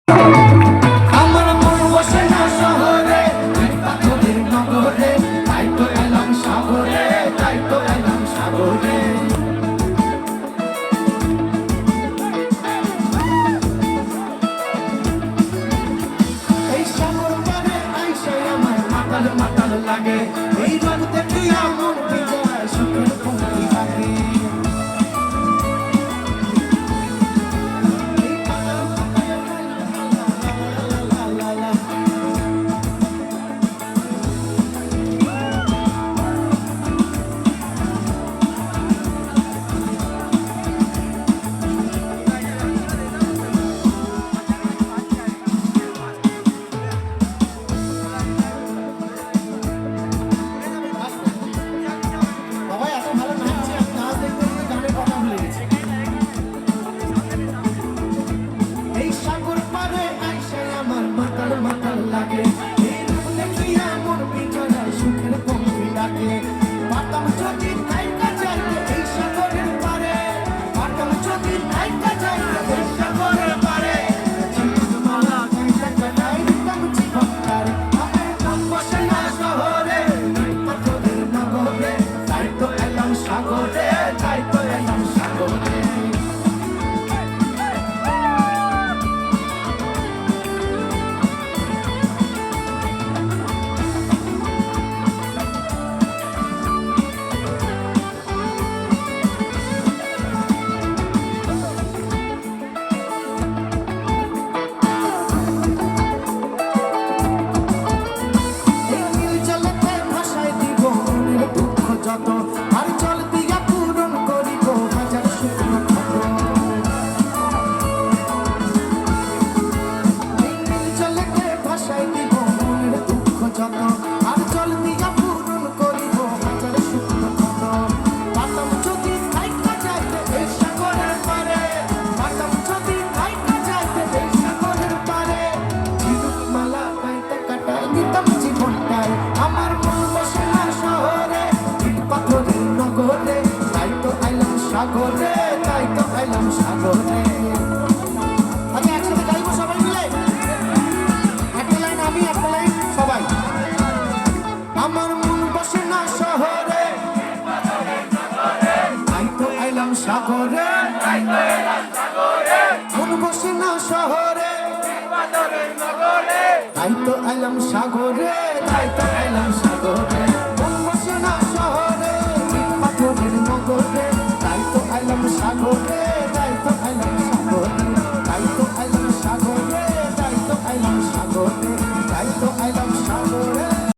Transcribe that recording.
আমার মন বসে না শহরে, পাথরের নগরে, তাই তো এলাম সাগরে, তাই তো এলাম সাগরে। এই সাগর পারে আইসে আমার মাতাল মাতাল লাগে, এই রোদ দেখিয়া মন ভিজায় সুখের পঙ্ক্তি লাগে। আমার মন বসে না শহরে, পাথরের নগরে, তাই তো আইলাম সাগরে, তাই তো আইলাম সাগরে। আচ্ছা একসাথে গাইবো সবাই মিলে, একটা লাইন আমি একটা লাইন সবাই। আমার মন বসে না শহরে, তাই তো আইলাম সাগরে, তাই তো আইলাম সাগরে। মন বসে না শহরে, পাথরের নগরে, তাই তো আইলাম সাগরে, তাই তো আইলাম সাগরে। মন বসে না শহরে, পাথরের নগরে, তাই তো আইলাম সাগরে, তাই তো আইলাম সাগরে, তাই তো আইলাম সাগরে, তাই তো আইলাম সাগরে, তাই তো আইলাম